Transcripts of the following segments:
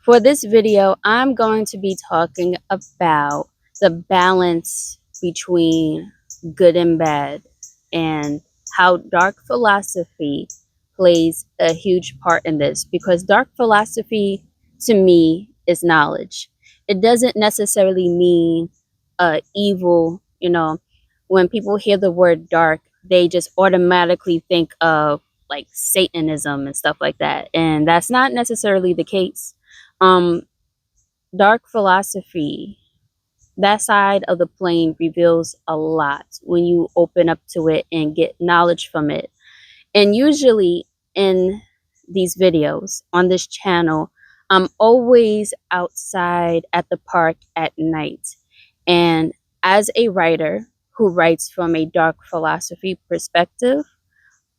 For this video, I'm going to be talking about the balance between good and bad and how dark philosophy plays a huge part in this, because dark philosophy to me is knowledge. It doesn't necessarily mean evil. When people hear the word dark, they just automatically think of like Satanism and stuff like that, and that's not necessarily the case. um Dark philosophy, that side of the plane, reveals a lot when you open up to it and get knowledge from it. And usually in these videos on this channel, I'm always outside at the park at night. And as a writer who writes from a dark philosophy perspective,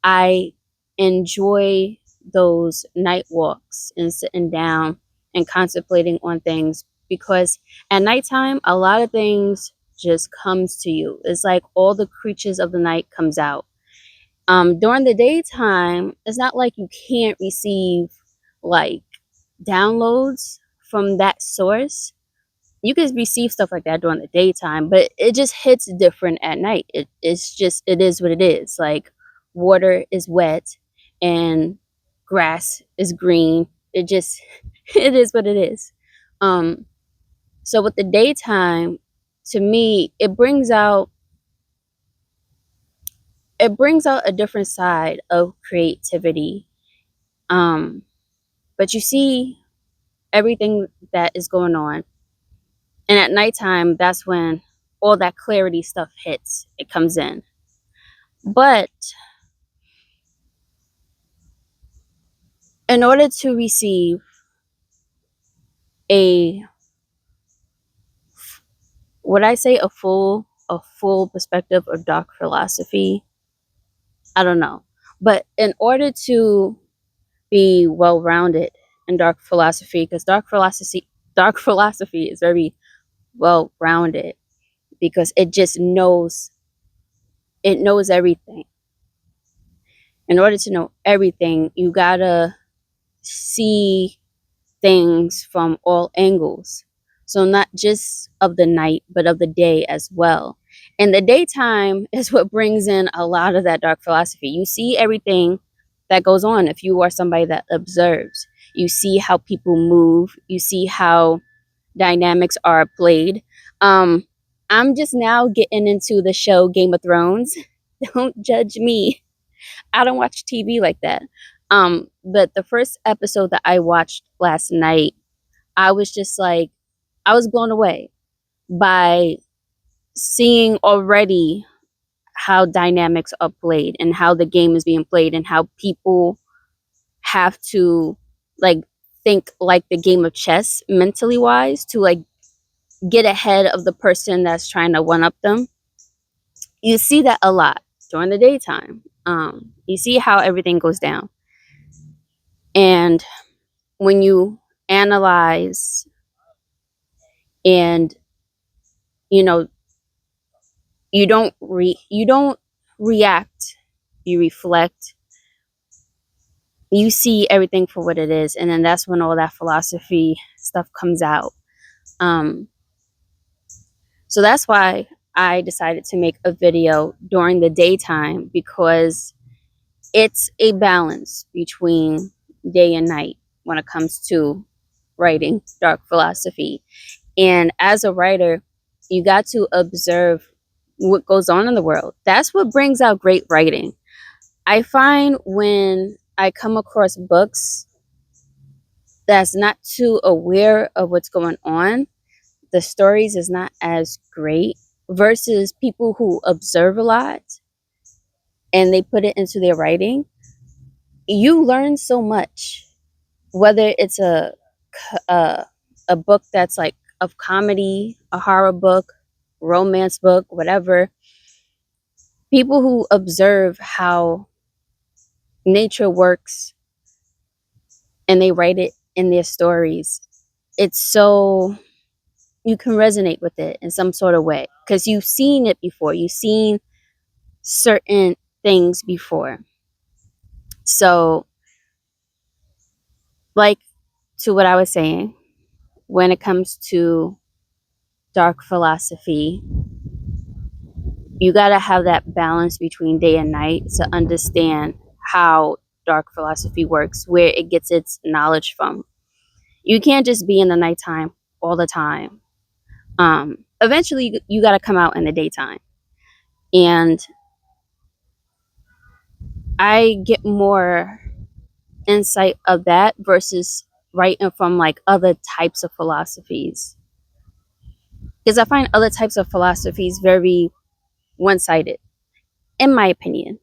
I enjoy those night walks and sitting down and contemplating on things, because at nighttime a lot of things just comes to you. It's like all the creatures of the night comes out. During the daytime, it's not like you can't receive like downloads from that source. You can receive stuff like that during the daytime, but it just hits different at night. It is what it is. Like, water is wet and grass is green. It just it is what it is. So with the daytime, to me, it brings out a different side of creativity. But you see everything that is going on. And at nighttime, that's when all that clarity stuff hits. It comes in. But in order to receive a, would I say a full perspective of dark philosophy? I don't know. But in order to be well-rounded in dark philosophy, because dark philosophy is very well-rounded, because it knows everything. In order to know everything, you gotta see things from all angles. So not just of the night, but of the day as well. And the daytime is what brings in a lot of that dark philosophy. You see everything that goes on if you are somebody that observes. You see how people move. You see how dynamics are played. I'm just now getting into the show Game of Thrones. Don't judge me. I don't watch TV like that. But the first episode that I watched last night, I was just like, I was blown away by seeing already how dynamics are played and how the game is being played and how people have to like think like the game of chess mentally wise to like get ahead of the person that's trying to one up them. You see that a lot during the daytime. You see how everything goes down. And when you analyze and you know you don't react, you reflect, you see everything for what it is, and then that's when all that philosophy stuff comes out. um so that's why I decided to make a video during the daytime, because it's a balance between day and night when it comes to writing dark philosophy. And as a writer, you got to observe what goes on in the world. That's what brings out great writing. I find when I come across books that's not too aware of what's going on, the stories is not as great, versus people who observe a lot and they put it into their writing. You learn so much, whether it's a, a book that's like of comedy, a horror book, romance book, whatever. People who observe how nature works and they write it in their stories, it's so you can resonate with it in some sort of way, because you've seen it before. You've seen certain things before. So, like, to what I was saying, when it comes to dark philosophy, you got to have that balance between day and night to understand how dark philosophy works, where it gets its knowledge from. You can't just be in the nighttime all the time. Eventually, you got to come out in the daytime. And I get more insight of that versus writing from like other types of philosophies. Because I find other types of philosophies very one sided, in my opinion.